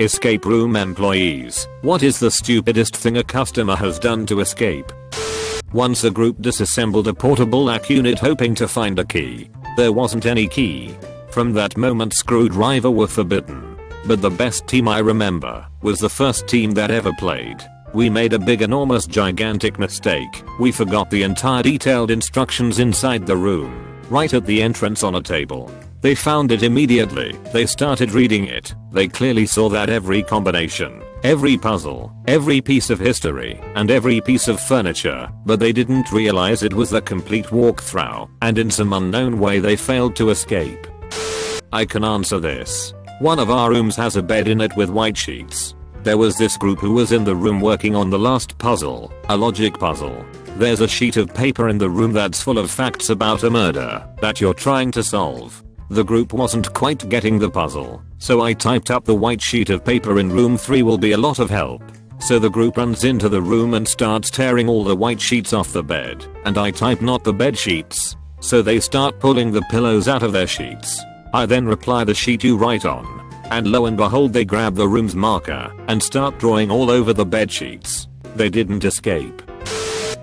Escape room employees, what is the stupidest thing a customer has done to escape? Once a group disassembled a portable lock unit hoping to find a key. There wasn't any key. From that moment screwdriver were forbidden. But the best team I remember was the first team that ever played. We made a big enormous gigantic mistake. We forgot the entire detailed instructions inside the room, right at the entrance on a table. They found it immediately. They started reading it. They clearly saw that every combination, every puzzle, every piece of history, and every piece of furniture, but they didn't realize it was the complete walkthrough, and in some unknown way they failed to escape. I can answer this. One of our rooms has a bed in it with white sheets. There was this group who was in the room working on the last puzzle, a logic puzzle. There's a sheet of paper in the room that's full of facts about a murder that you're trying to solve. The group wasn't quite getting the puzzle, so I typed up the white sheet of paper in room 3 will be a lot of help. So the group runs into the room and starts tearing all the white sheets off the bed, and I type not the bed sheets. So they start pulling the pillows out of their sheets. I then reply the sheet you write on. And lo and behold they grab the room's marker and start drawing all over the bed sheets. They didn't escape.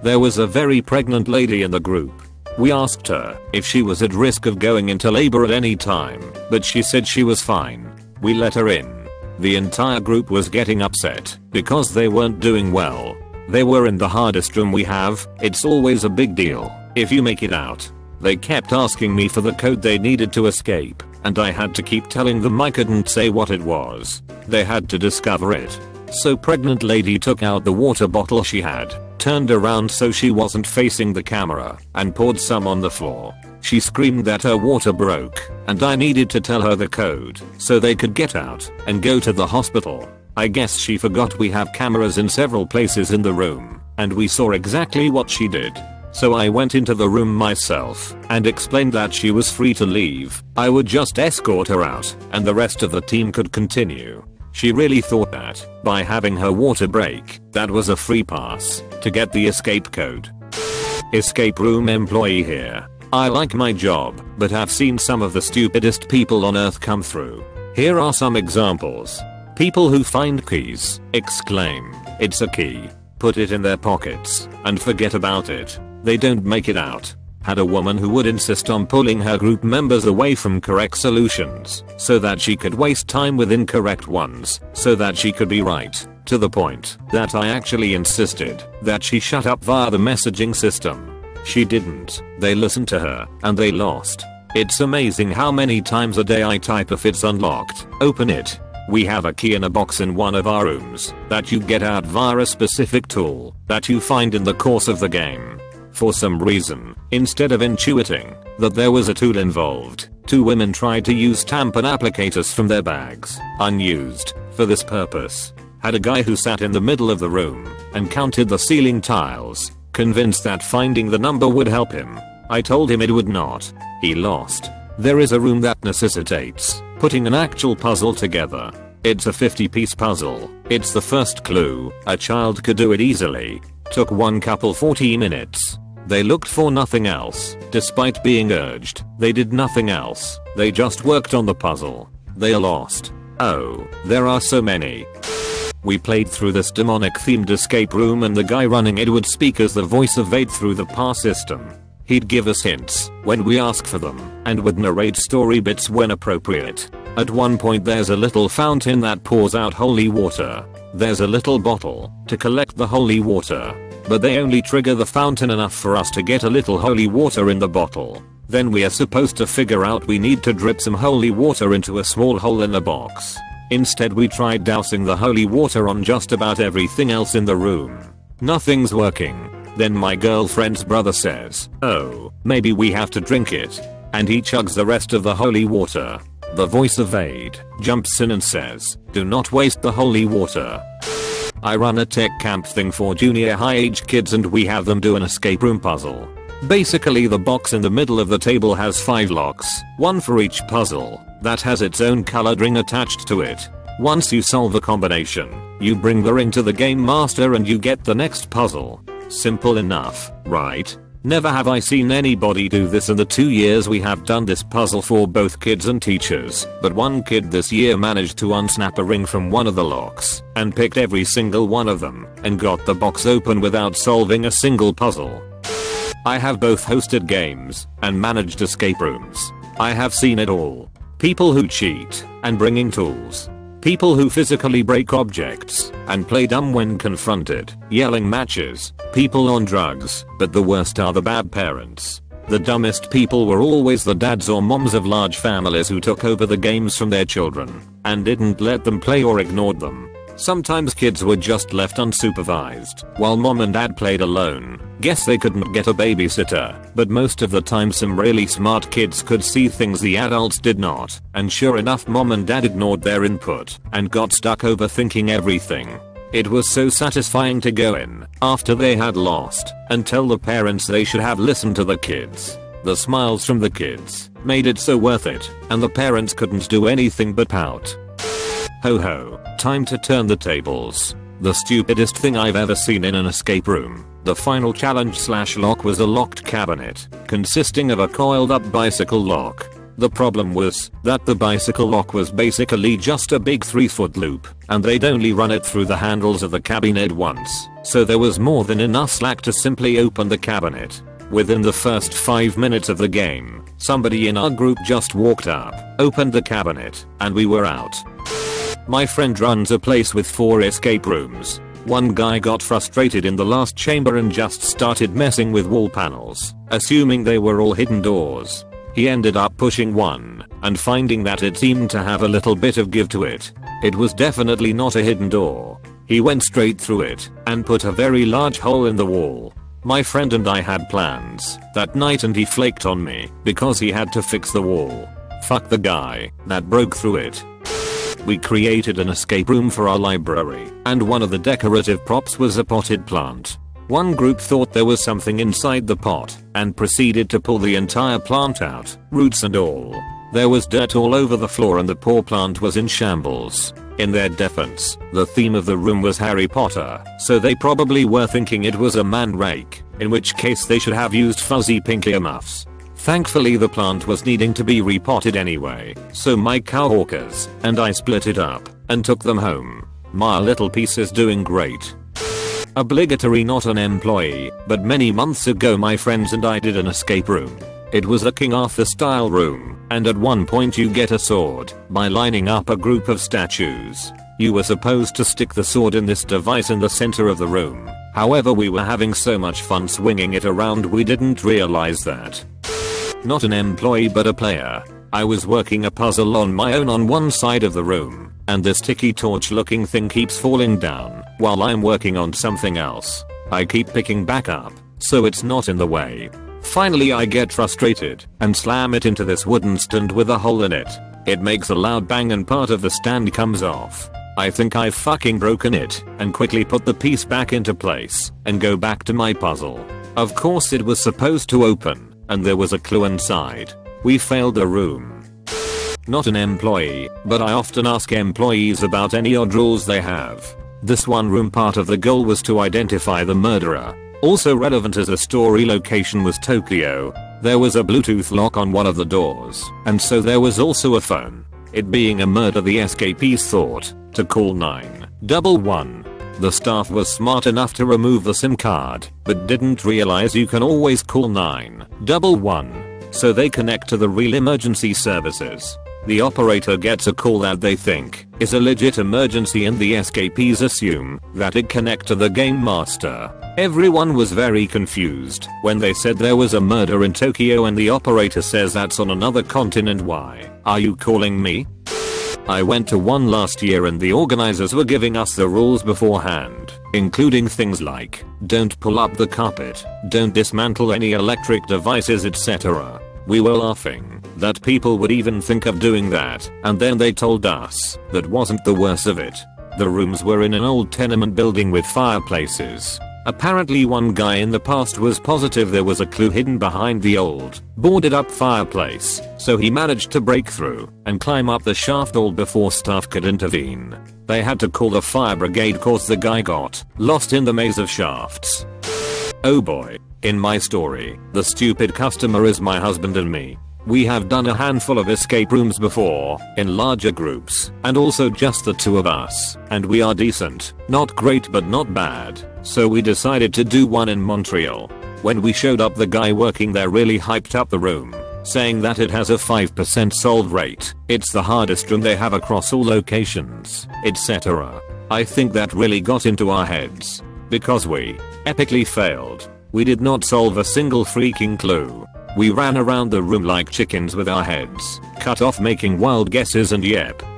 There was a very pregnant lady in the group. We asked her if she was at risk of going into labor at any time, but she said she was fine. We let her in. The entire group was getting upset because they weren't doing well. They were in the hardest room we have. It's always a big deal if you make it out. They kept asking me for the code they needed to escape, and I had to keep telling them I couldn't say what it was. They had to discover it. So pregnant lady took out the water bottle she had, turned around so she wasn't facing the camera, and poured some on the floor. She screamed that her water broke, and I needed to tell her the code so they could get out and go to the hospital. I guess she forgot we have cameras in several places in the room, and we saw exactly what she did. So I went into the room myself and explained that she was free to leave. I would just escort her out and the rest of the team could continue. She really thought that by having her water break, that was a free pass to get the escape code. Escape room employee here. I like my job, but have seen some of the stupidest people on earth come through. Here are some examples. People who find keys, exclaim, "It's a key," put it in their pockets, and forget about it. They don't make it out. Had a woman who would insist on pulling her group members away from correct solutions so that she could waste time with incorrect ones so that she could be right, to the point that I actually insisted that she shut up via the messaging system. She didn't. They listened to her and they lost. It's amazing how many times a day I type if it's unlocked, open it. We have a key in a box in one of our rooms that you get out via a specific tool that you find in the course of the game. For some reason, instead of intuiting that there was a tool involved, 2 women tried to use tampon applicators from their bags, unused, for this purpose. Had a guy who sat in the middle of the room and counted the ceiling tiles, convinced that finding the number would help him. I told him it would not. He lost. There is a room that necessitates putting an actual puzzle together. It's a 50-piece puzzle. It's the first clue. A child could do it easily. Took one couple 40 minutes. They looked for nothing else. Despite being urged, they did nothing else. They just worked on the puzzle. They lost. Oh, there are so many. We played through this demonic themed escape room and the guy running it would speak as the voice of Vaid through the PAR system. He'd give us hints when we asked for them and would narrate story bits when appropriate. At one point there's a little fountain that pours out holy water. There's a little bottle to collect the holy water, but they only trigger the fountain enough for us to get a little holy water in the bottle. Then we are supposed to figure out we need to drip some holy water into a small hole in the box. Instead we tried dousing the holy water on just about everything else in the room. Nothing's working. Then my girlfriend's brother says, "Oh, maybe we have to drink it." And he chugs the rest of the holy water. The voice of Vaid jumps in and says, "Do not waste the holy water." I run a tech camp thing for junior high age kids and we have them do an escape room puzzle. Basically the box in the middle of the table has 5 locks, one for each puzzle, that has its own colored ring attached to it. Once you solve a combination, you bring the ring to the game master and you get the next puzzle. Simple enough, right? Never have I seen anybody do this in the 2 years we have done this puzzle for both kids and teachers, but one kid this year managed to unsnap a ring from one of the locks and picked every single one of them and got the box open without solving a single puzzle. I have both hosted games and managed escape rooms. I have seen it all. People who cheat and bringing tools. People who physically break objects and play dumb when confronted, yelling matches, people on drugs, but the worst are the bad parents. The dumbest people were always the dads or moms of large families who took over the games from their children and didn't let them play or ignored them. Sometimes kids were just left unsupervised while mom and dad played alone. Guess they couldn't get a babysitter, but most of the time some really smart kids could see things the adults did not, and sure enough mom and dad ignored their input and got stuck overthinking everything. It was so satisfying to go in after they had lost and tell the parents they should have listened to the kids. The smiles from the kids made it so worth it, and the parents couldn't do anything but pout. Ho ho, time to turn the tables. The stupidest thing I've ever seen in an escape room. The final challenge / lock was a locked cabinet consisting of a coiled up bicycle lock. The problem was that the bicycle lock was basically just a big 3-foot loop, and they'd only run it through the handles of the cabinet once, so there was more than enough slack to simply open the cabinet. Within the first 5 minutes of the game, somebody in our group just walked up, opened the cabinet, and we were out. My friend runs a place with 4 escape rooms. One guy got frustrated in the last chamber and just started messing with wall panels, assuming they were all hidden doors. He ended up pushing one and finding that it seemed to have a little bit of give to it. It was definitely not a hidden door. He went straight through it and put a very large hole in the wall. My friend and I had plans that night and he flaked on me because he had to fix the wall. Fuck the guy that broke through it. We created an escape room for our library, and one of the decorative props was a potted plant. One group thought there was something inside the pot and proceeded to pull the entire plant out, roots and all. There was dirt all over the floor and the poor plant was in shambles. In their defense, the theme of the room was Harry Potter, so they probably were thinking it was a man rake, in which case they should have used fuzzy pink earmuffs. Thankfully the plant was needing to be repotted anyway, so my cowhawkers and I split it up and took them home. My little piece is doing great. Obligatory, not an employee, but many months ago my friends and I did an escape room. It was a King Arthur style room, and at one point you get a sword by lining up a group of statues. You were supposed to stick the sword in this device in the center of the room. However, we were having so much fun swinging it around we didn't realize that. Not an employee but a player. I was working a puzzle on my own on one side of the room, and this tiki torch looking thing keeps falling down while I'm working on something else. I keep picking back up so it's not in the way. Finally I get frustrated and slam it into this wooden stand with a hole in it. It makes a loud bang and part of the stand comes off. I think I've fucking broken it and quickly put the piece back into place and go back to my puzzle. Of course it was supposed to open and there was a clue inside. We failed the room. Not an employee, but I often ask employees about any odd rules they have. This one room part of the goal was to identify the murderer. Also relevant as a story location was Tokyo. There was a Bluetooth lock on one of the doors, and so there was also a phone. It being a murder, the escapees thought to call 911. The staff was smart enough to remove the SIM card, but didn't realize you can always call 911. So they connect to the real emergency services. The operator gets a call that they think is a legit emergency and the escapees assume that it connect to the game master. Everyone was very confused when they said there was a murder in Tokyo and the operator says that's on another continent. Why are you calling me? I went to one last year and the organizers were giving us the rules beforehand, including things like don't pull up the carpet, don't dismantle any electric devices, etc. We were laughing that people would even think of doing that, and then they told us that wasn't the worst of it. The rooms were in an old tenement building with fireplaces. Apparently one guy in the past was positive there was a clue hidden behind the old, boarded up fireplace, so he managed to break through and climb up the shaft all before staff could intervene. They had to call the fire brigade cause the guy got lost in the maze of shafts. Oh boy. In my story, the stupid customer is my husband and me. We have done a handful of escape rooms before, in larger groups, and also just the two of us, and we are decent, not great but not bad, so we decided to do one in Montreal. When we showed up, the guy working there really hyped up the room, saying that it has a 5% solve rate, it's the hardest room they have across all locations, etc. I think that really got into our heads, because we epically failed. We did not solve a single freaking clue. We ran around the room like chickens with our heads cut off, making wild guesses and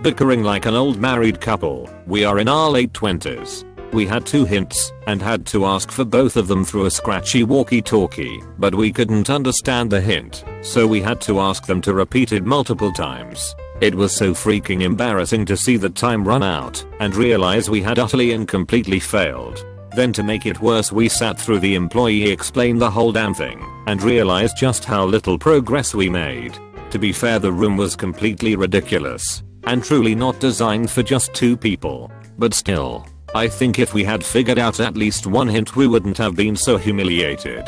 bickering like an old married couple. We are in our late 20s. We had 2 hints and had to ask for both of them through a scratchy walkie-talkie, but we couldn't understand the hint, so we had to ask them to repeat it multiple times. It was so freaking embarrassing to see the time run out and realize we had utterly and completely failed. Then to make it worse, we sat through the employee explain the whole damn thing and realized just how little progress we made. To be fair, the room was completely ridiculous and truly not designed for just 2 people. But still, I think if we had figured out at least one hint, we wouldn't have been so humiliated.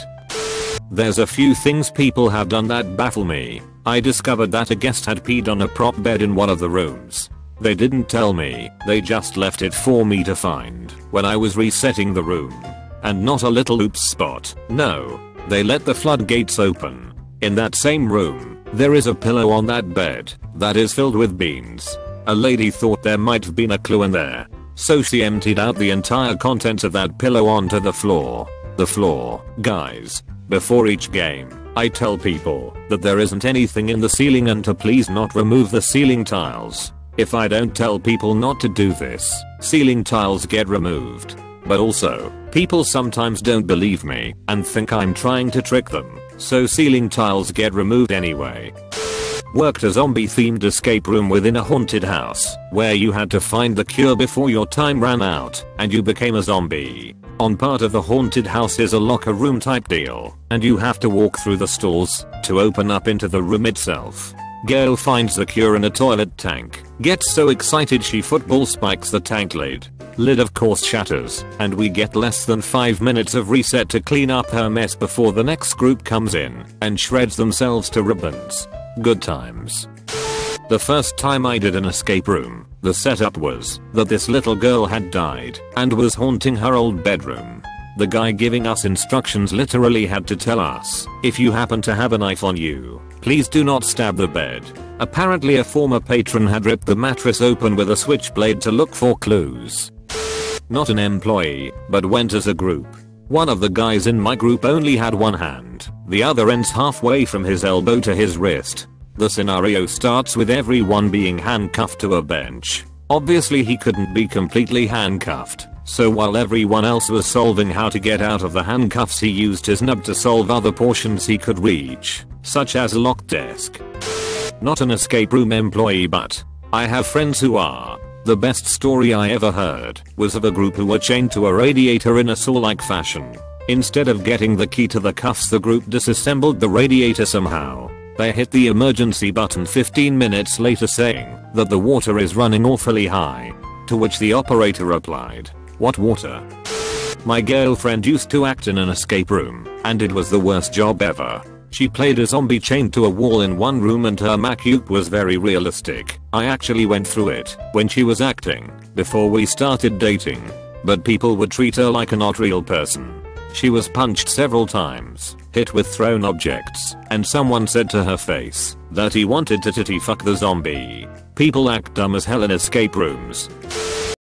There's a few things people have done that baffle me. I discovered that a guest had peed on a prop bed in one of the rooms. They didn't tell me, they just left it for me to find when I was resetting the room. And not a little oops spot, no. They let the floodgates open. In that same room, there is a pillow on that bed that is filled with beans. A lady thought there might have been a clue in there, so she emptied out the entire contents of that pillow onto the floor. The floor, guys. Before each game, I tell people that there isn't anything in the ceiling and to please not remove the ceiling tiles. If I don't tell people not to do this, ceiling tiles get removed. But also, people sometimes don't believe me and think I'm trying to trick them, so ceiling tiles get removed anyway. Worked a zombie themed escape room within a haunted house, where you had to find the cure before your time ran out, and you became a zombie. On part of the haunted house is a locker room type deal, and you have to walk through the stalls to open up into the room itself. Girl finds the cure in a toilet tank, gets so excited she football spikes the tank lid. Lid of course shatters, and we get less than 5 minutes of reset to clean up her mess before the next group comes in and shreds themselves to ribbons. Good times. The first time I did an escape room, the setup was that this little girl had died and was haunting her old bedroom. The guy giving us instructions literally had to tell us, if you happen to have a knife on you, please do not stab the bed. Apparently a former patron had ripped the mattress open with a switchblade to look for clues. Not an employee, but went as a group. One of the guys in my group only had one hand, the other ends halfway from his elbow to his wrist. The scenario starts with everyone being handcuffed to a bench. Obviously he couldn't be completely handcuffed, so while everyone else was solving how to get out of the handcuffs, he used his nub to solve other portions he could reach, such as a locked desk. Not an escape room employee, but I have friends who are. The best story I ever heard was of a group who were chained to a radiator in a saw-like fashion. Instead of getting the key to the cuffs, the group disassembled the radiator somehow. They hit the emergency button 15 minutes later saying that the water is running awfully high. To which the operator replied, "What water?" My girlfriend used to act in an escape room, and it was the worst job ever. She played a zombie chained to a wall in one room, and her makeup was very realistic. I actually went through it when she was acting, before we started dating. But people would treat her like a not real person. She was punched several times, hit with thrown objects, and someone said to her face that he wanted to titty fuck the zombie. People act dumb as hell in escape rooms.